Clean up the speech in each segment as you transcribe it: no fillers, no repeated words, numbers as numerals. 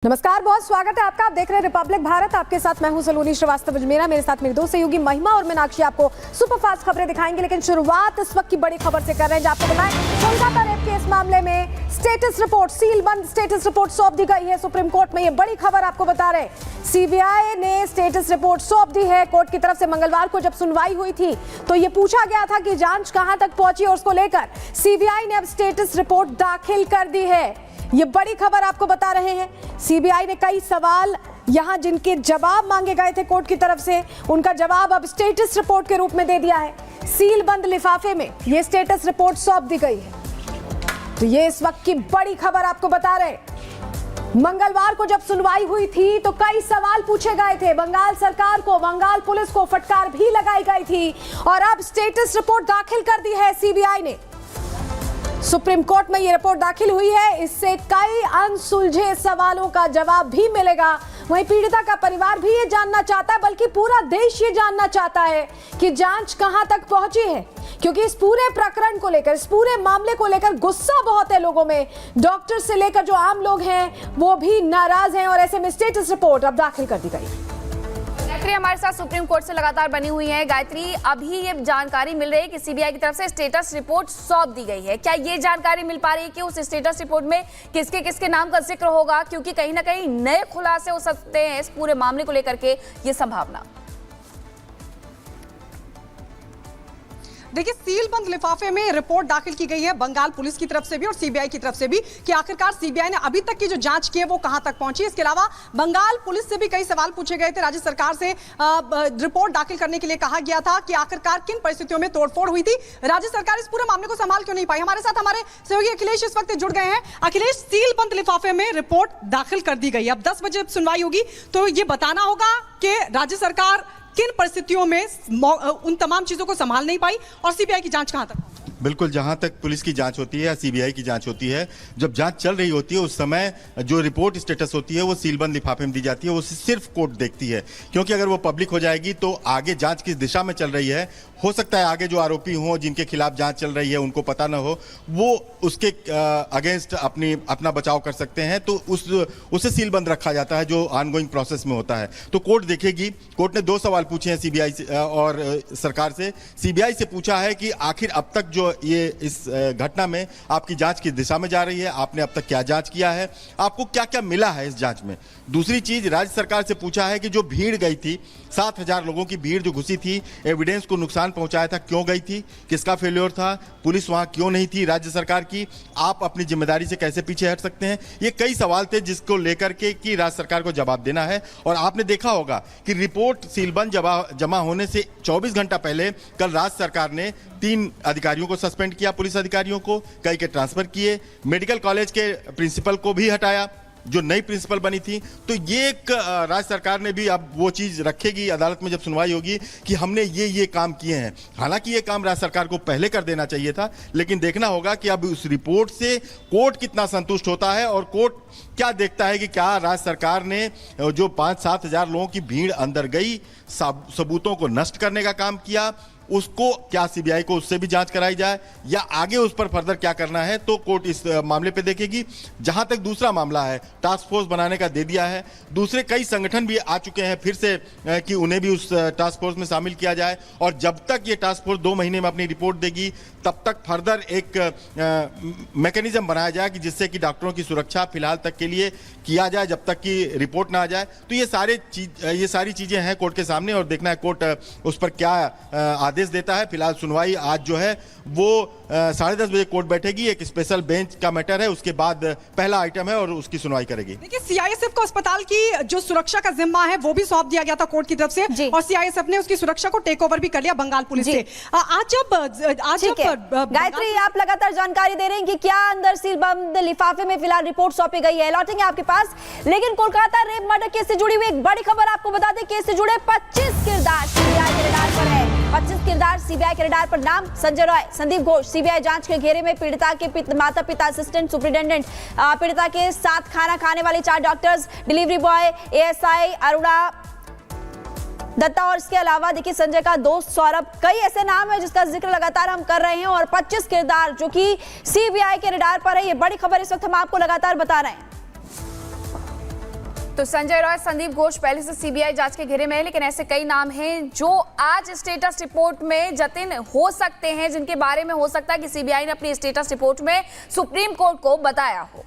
नमस्कार, बहुत स्वागत है आपका। आप देख रहे हैं रिपब्लिक भारत। आपके साथ मैं हूं सलोनी श्रीवास्तव अजमेरा। मेरे साथ मेरे दो सहयोगी महिमा और मीनाक्षी आपको सुपरफास्ट खबरें दिखाएंगे। लेकिन शुरुआत इस वक्त की बड़ी खबर से कर रहे हैं, जहां आपको बताएं कोलकाता रेप केस मामले में स्टेटस रिपोर्ट, सीलबंद स्टेटस रिपोर्ट सौंप दी गई है सुप्रीम कोर्ट में। ये बड़ी खबर आपको बता रहे हैं। सीबीआई ने स्टेटस रिपोर्ट सौंप दी है कोर्ट की तरफ से। मंगलवार को जब सुनवाई हुई थी तो ये पूछा गया था कि जांच कहां तक पहुंची, और उसको लेकर सीबीआई ने अब स्टेटस रिपोर्ट दाखिल कर दी है। ये बड़ी खबर आपको बता रहे हैं। सीबीआई ने कई सवाल यहां जिनके जवाब मांगे गए थे कोर्ट की तरफ से, उनका जवाब अब स्टेटस रिपोर्ट के रूप में दे दिया है। सील बंद लिफाफे में ये स्टेटस रिपोर्ट सौंप दी गई है। तो ये इस वक्त की बड़ी खबर आपको बता रहे। मंगलवार को जब सुनवाई हुई थी तो कई सवाल पूछे गए थे। बंगाल सरकार को, बंगाल पुलिस को फटकार भी लगाई गई थी, और अब स्टेटस रिपोर्ट दाखिल कर दी है सीबीआई ने। सुप्रीम कोर्ट में यह रिपोर्ट दाखिल हुई है। इससे कई अनसुलझे सवालों का जवाब भी मिलेगा। वहीं पीड़िता का परिवार भी ये जानना चाहता है, बल्कि पूरा देश ये जानना चाहता है कि जांच कहां तक पहुंची है, क्योंकि इस पूरे प्रकरण को लेकर, इस पूरे मामले को लेकर गुस्सा बहुत है लोगों में। डॉक्टर से लेकर जो आम लोग हैं वो भी नाराज हैं, और ऐसे में स्टेटस रिपोर्ट अब दाखिल कर दी गई। गायत्री हमारे साथ सुप्रीम कोर्ट से लगातार बनी हुई है। गायत्री, अभी ये जानकारी मिल रही है कि सीबीआई की तरफ से स्टेटस रिपोर्ट सौंप दी गई है। क्या ये जानकारी मिल पा रही है कि उस स्टेटस रिपोर्ट में किसके किसके नाम का जिक्र होगा, क्योंकि कहीं ना कहीं नए खुलासे हो सकते हैं इस पूरे मामले को लेकर के, ये संभावना? देखिए, सीलबंद लिफाफे में रिपोर्ट दाखिल की गई है बंगाल पुलिस की तरफ से भी और सीबीआई की तरफ से भी, कि आखिरकार सीबीआई ने अभी तक की जो जांच की है वो कहां तक पहुंची। इसके अलावा बंगाल पुलिस से भी कई सवाल पूछे गए थे। राज्य सरकार से रिपोर्ट दाखिल करने के लिए कहा गया था कि आखिरकार किन परिस्थितियों में तोड़फोड़ हुई थी। राज्य सरकार इस पूरे मामले को संभाल क्यों नहीं पाई। हमारे साथ हमारे सहयोगी अखिलेश इस वक्त जुड़ गए हैं। अखिलेश, सीलबंद लिफाफे में रिपोर्ट दाखिल कर दी गई। अब 10 बजे सुनवाई होगी तो ये बताना होगा कि राज्य सरकार किन परिस्थितियों में उन तमाम चीजों को संभाल नहीं पाई, और सीबीआई की जांच कहां तक? बिल्कुल, जहां तक पुलिस की जांच होती है या सीबीआई की जांच होती है, जब जांच चल रही होती है उस समय जो रिपोर्ट स्टेटस होती है वो सीलबंद लिफाफे में दी जाती है। वो सिर्फ कोर्ट देखती है, क्योंकि अगर वो पब्लिक हो जाएगी तो आगे जांच किस दिशा में चल रही है, हो सकता है आगे जो आरोपी हों जिनके खिलाफ जांच चल रही है उनको पता ना हो, वो उसके अगेंस्ट अपना बचाव कर सकते हैं, तो उसे सीलबंद रखा जाता है जो ऑनगोइंग प्रोसेस में होता है। तो कोर्ट देखेगी। कोर्ट ने 2 सवाल पूछे हैं सीबीआई और सरकार से। सीबीआई से पूछा है कि आखिर अब तक जो ये इस घटना में आपकी जांच किस दिशा में जा रही है, आपने अब तक क्या जांच किया है, आपको क्या क्या मिला है इस जांच में। दूसरी चीज, राज्य सरकार से पूछा है कि जो भीड़ गई थी, 7,000 लोगों की भीड़ जो घुसी थी, एविडेंस को नुकसान पहुंचाया था, क्यों गई थी, किसका फेल्योर था, पुलिस वहां क्यों नहीं थी राज्य सरकार की, आप अपनी जिम्मेदारी से कैसे पीछे हट सकते हैं। ये कई सवाल थे जिसको लेकर के कि राज्य सरकार को जवाब देना है। और आपने देखा होगा कि रिपोर्ट सीलबंद जमा होने से 24 घंटा पहले कल राज्य सरकार ने 3 अधिकारियों को सस्पेंड किया, पुलिस अधिकारियों को, कई के ट्रांसफर किए, मेडिकल कॉलेज के प्रिंसिपल को भी हटाया जो नई प्रिंसिपल बनी थी। तो ये एक राज्य सरकार ने भी अब वो चीज रखेगी अदालत में जब सुनवाई होगी कि हमने ये काम किए हैं। हालांकि ये काम राज्य सरकार को पहले कर देना चाहिए था, लेकिन देखना होगा कि अब उस रिपोर्ट से कोर्ट कितना संतुष्ट होता है और कोर्ट क्या देखता है कि क्या राज्य सरकार ने जो 5-7 हजार लोगों की भीड़ अंदर गई, सबूतों को नष्ट करने का काम किया, उसको क्या सीबीआई को उससे भी जांच कराई जाए या आगे उस पर फर्दर क्या करना है, तो कोर्ट इस मामले पे देखेगी। जहां तक दूसरा मामला है, टास्क फोर्स बनाने का दे दिया है। दूसरे कई संगठन भी आ चुके हैं फिर से कि उन्हें भी उस टास्क फोर्स में शामिल किया जाए, और जब तक ये टास्क फोर्स 2 महीने में अपनी रिपोर्ट देगी तब तक फर्दर एक मैकेनिज्म बनाया जाए कि जिससे कि डॉक्टरों की सुरक्षा फिलहाल तक के लिए किया जाए जब तक कि रिपोर्ट ना आ जाए। तो ये सारी चीजें हैं कोर्ट के सामने, और देखना है कोर्ट उस पर क्या आदेश देता है। फिलहाल सुनवाई आज जो है वो 10:30 बजे कोर्ट बैठेगी। एक स्पेशल बेंच का मैटर है, उसके बाद पहला आइटम है और उसकी सुनवाई करेगी। देखिए, सीआईएसएफ को अस्पताल की जो सुरक्षा का जिम्मा है वो भी सौंप दिया गया था कोर्ट की तरफ से, और सीआईएसएफ ने उसकी सुरक्षा को टेक ओवर भी कर लिया बंगाल पुलिस से। आज गायत्री, आप लगातार जानकारी दे रहे हैं कि क्या अंदर सीलबंद लिफाफे में फिलहाल रिपोर्ट सौंपी गई है, लौटेंगे आपके पास। लेकिन कोलकाता रेप मर्डर केस से जुड़ी हुई एक बड़ी खबर आपको बता दें। केस से जुड़े 25 किरदार सीबीआई के रडार पर है। 25 किरदार सीबीआई के रडार पर। नाम संजय रॉय, संदीप घोष सीबीआई जांच के घेरे में। पीड़िता के माता पिता, असिस्टेंट सुपरिटेंडेंट, पीड़िता के साथ खाना खाने वाले 4 doctors, delivery boy, ASI Aruna Dutta, और इसके अलावा देखिए संजय का दोस्त सौरभ। कई ऐसे नाम है जिसका जिक्र लगातार हम कर रहे हैं, और 25 किरदार जो कि सीबीआई के रडार पर है। ये बड़ी खबर इस वक्त हम आपको लगातार बता रहे हैं। तो संजय रॉय, संदीप घोष पहले से सीबीआई जांच के घेरे में है, लेकिन ऐसे कई नाम हैं जो आज स्टेटस रिपोर्ट में जतिन हो सकते हैं, जिनके बारे में हो सकता है कि सीबीआई ने अपनी स्टेटस रिपोर्ट में सुप्रीम कोर्ट को बताया हो।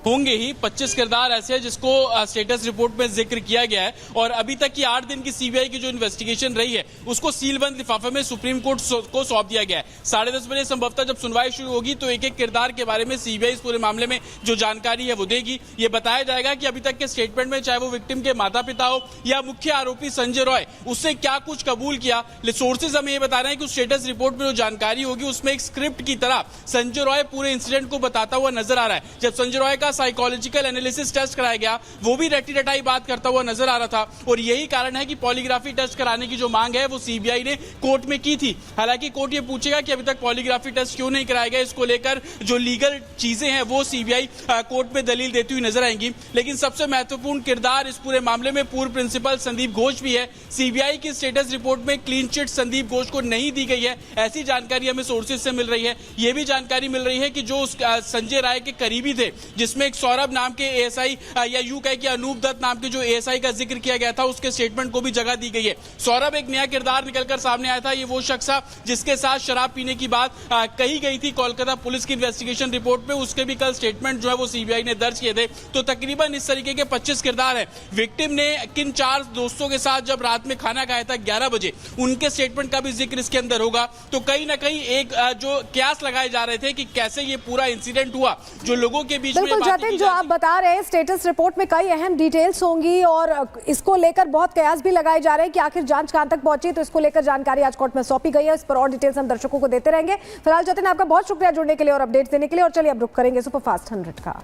होंगे ही 25 किरदार ऐसे हैं जिसको स्टेटस रिपोर्ट में जिक्र किया गया है और अभी तक की 8 दिन की सीबीआई की जो इन्वेस्टिगेशन रही है उसको सीलबंद लिफाफे में सुप्रीम कोर्ट को सौंप दिया गया है। 10:30 बजे संभवतः जब सुनवाई शुरू होगी तो एक एक किरदार के बारे में सीबीआई इस पूरे मामले में जो जानकारी है वो देगी। ये बताया जाएगा कि अभी तक के स्टेटमेंट में चाहे वो विक्टिम के माता पिता हो या मुख्य आरोपी संजय रॉय, उससे क्या कुछ कबूल किया। सोर्सेज हमें ये बता रहे हैं कि उस स्टेटस रिपोर्ट में जो जानकारी होगी उसमें एक स्क्रिप्ट की तरह संजय रॉय पूरे इंसिडेंट को बताता हुआ नजर आ रहा है। जब संजय रॉय का साइकोलॉजिकल एनालिसिस टेस्ट कराया गया वो भी रटी रटाई बात करता हुआ नजर आ रहा था और यही कारण है कि पॉलीग्राफी टेस्ट कराने की जो मांग है वो सीबीआई ने कोर्ट में की थी। हालांकि कोर्ट ये पूछेगा कि अभी तक पॉलीग्राफी टेस्ट क्यों नहीं कराया गया, इसको लेकर जो लीगल चीजें हैं वो सीबीआई कोर्ट में दलील देती हुई नजर आएंगी। लेकिन सबसे महत्वपूर्ण किरदार इस पूरे मामले में पूर्व प्रिंसिपल संदीप घोष भी है। सीबीआई की स्टेटस रिपोर्ट में क्लीन चिट संदीप घोष को नहीं दी गई है, ऐसी जानकारी हमें सोर्सेज से मिल रही है। यह भी जानकारी मिल रही है कि जो संजय राय के करीबी थे, जिसमें एक सौरभ नाम के एएसआई या यूं कहे कि अनूप दत्त नाम के जो एएसआई का जिक्र किया गया था, उसके स्टेटमेंट को भी जगह दी गई है। सौरभ एक नया किरदार निकलकर सामने आया था। ये वो शख्स था जिसके साथ शराब पीने की बात कही गई थी कोलकाता पुलिस की इन्वेस्टिगेशन रिपोर्ट में। उसके भी कल स्टेटमेंट जो है वो सीबीआई ने दर्ज किए थे। तो तकरीबन इस तरीके के 25 किरदार हैं। विक्टिम ने किन 4 दोस्तों के साथ जब रात में खाना खाया था 11 बजे, उनके स्टेटमेंट का भी जिक्र इसके अंदर होगा। तो कहीं ना कहीं एक जो कयास लगाए जा रहे थे कि कैसे ये पूरा इंसिडेंट हुआ, जो लोगों के बीच में जतिन, जो आप बता रहे हैं स्टेटस रिपोर्ट में कई अहम डिटेल्स होंगी और इसको लेकर बहुत कयास भी लगाए जा रहे हैं कि आखिर जांच कहां तक पहुंची। तो इसको लेकर जानकारी आज कोर्ट में सौंपी गई है, इस पर और डिटेल्स हम दर्शकों को देते रहेंगे। फिलहाल जतिन, आपका बहुत शुक्रिया जुड़ने के लिए और अपडेट्स देने के लिए। और चलिए अब रुक करेंगे सुपरफास्ट 100 का।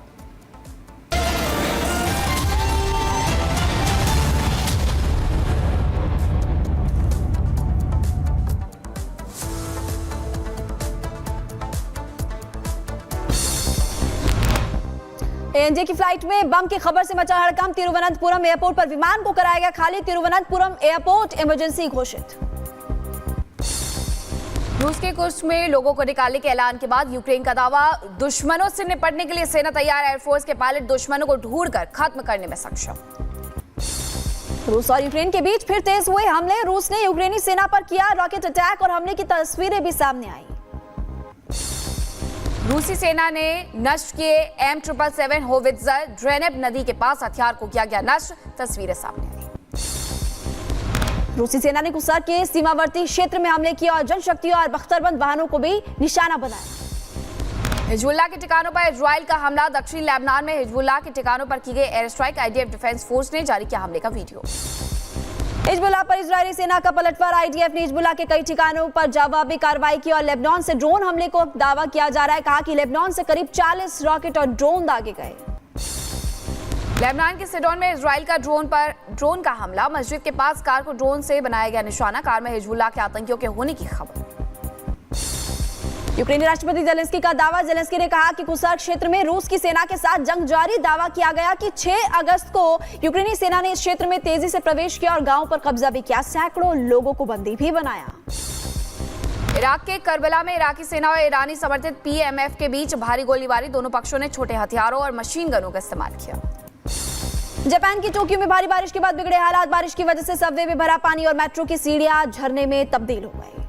एएनजे की फ्लाइट में बम की खबर से मचा हड़कंप। तिरुवनंतपुरम एयरपोर्ट पर विमान को कराया गया खाली। तिरुवनंतपुरम एयरपोर्ट इमरजेंसी घोषित। रूस के कुर्स्क में लोगों को निकालने के ऐलान के बाद यूक्रेन का दावा, दुश्मनों से निपटने के लिए सेना तैयार। एयरफोर्स के पायलट दुश्मनों को ढूंढकर खत्म करने में सक्षम। रूस और यूक्रेन के बीच फिर तेज हुए हमले। रूस ने यूक्रेनी सेना पर किया रॉकेट अटैक और हमले की तस्वीरें भी सामने आई। रूसी सेना ने नष्ट किए M777 होवित्जर। ड्रेनेब नदी के पास हथियार को किया गया नष्ट, तस्वीरें सामने आई। रूसी सेना ने कुर्स्क के सीमावर्ती क्षेत्र में हमले किए और जनशक्ति और बख्तरबंद वाहनों को भी निशाना बनाया। हिजबुल्लाह के ठिकानों पर इजराइल का हमला। दक्षिणी लेबनान में हिजबुल्लाह के ठिकानों पर की गई air strike. IDF defence force ने जारी किया हमले का वीडियो। हिजबुल्लाह पर इजरायली सेना का पलटवार। आईडीएफ ने हिजबुल्लाह के कई ठिकानों पर जवाबी कार्रवाई की और लेबनान से ड्रोन हमले को दावा किया जा रहा है। कहा कि लेबनान से करीब 40 रॉकेट और ड्रोन दागे गए। लेबनान के सिडोन में इजराइल का ड्रोन का हमला। मस्जिद के पास कार को ड्रोन से बनाया गया निशाना। कार में हिजबुल्लाह के आतंकियों के होने की खबर। यूक्रेनी राष्ट्रपति जेलेंस्की का दावा। जेलेंस्की ने कहा कि कुर्स्क क्षेत्र में रूस की सेना के साथ जंग जारी। दावा किया गया कि 6 अगस्त को यूक्रेनी सेना ने इस क्षेत्र में तेजी से प्रवेश किया और गांव पर कब्जा भी किया। सैकड़ों लोगों को बंदी भी बनाया। इराक के करबला में इराकी सेना और ईरानी समर्थित पीएमएफ के बीच भारी गोलीबारी। दोनों पक्षों ने छोटे हथियारों और मशीन गनों का इस्तेमाल किया। जापान की टोक्यो में भारी बारिश के बाद बिगड़े हालात। बारिश की वजह से सबवे में भरा पानी और मेट्रो की सीढ़ियां झरने में तब्दील हो गई।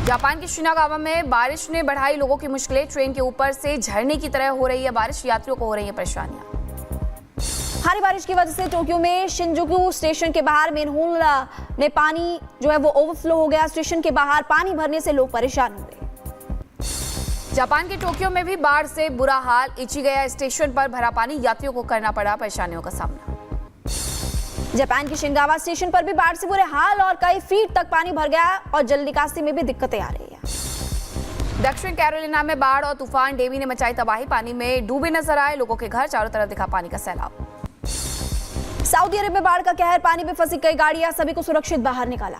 जापान की शिनागावा में बारिश ने बढ़ाई लोगों की मुश्किलें। ट्रेन के ऊपर से झरने की तरह हो रही है बारिश। यात्रियों को हो रही है परेशानियां। भारी बारिश की वजह से टोक्यो में शिंजुकू स्टेशन के बाहर मेनहोल में पानी जो है वो ओवरफ्लो हो गया। स्टेशन के बाहर पानी भरने से लोग परेशान हो गए। जापान के टोक्यो में भी बाढ़ से बुरा हाल। इचिगया स्टेशन पर भरा पानी। यात्रियों को करना पड़ा परेशानियों का सामना। जापान की शिनगावा स्टेशन पर भी बाढ़ से बुरे हाल और कई फीट तक पानी भर गया और जल निकासी में भी दिक्कतें आ रही है। दक्षिण कैरोलिना में बाढ़ और तूफान डेवी ने मचाई तबाही। पानी में डूबे नजर आए लोगों के घर। चारों तरफ दिखा पानी का सैलाब। सऊदी अरब में बाढ़ का कहर। पानी में फंसी कई गाड़ियां। सभी को सुरक्षित बाहर निकाला।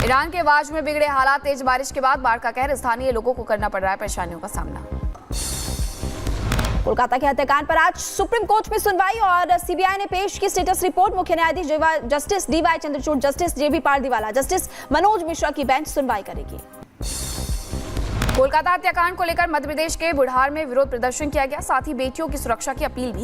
ईरान के वाज में बिगड़े हालात। तेज बारिश के बाद बाढ़ का कहर। स्थानीय लोगों को करना पड़ रहा है परेशानियों का सामना। कोलकाता के हत्याकांड पर आज सुप्रीम कोर्ट में सुनवाई और सीबीआई ने पेश की स्टेटस रिपोर्ट। मुख्य न्यायाधीश जस्टिस डीवाई चंद्रचूड़, जस्टिस जेबी पारदीवाला, जस्टिस मनोज मिश्रा की बेंच सुनवाई करेगी। कोलकाता हत्याकांड को लेकर मध्य प्रदेश के बुढ़ार में विरोध प्रदर्शन किया गया, साथ ही बेटियों की सुरक्षा की अपील भी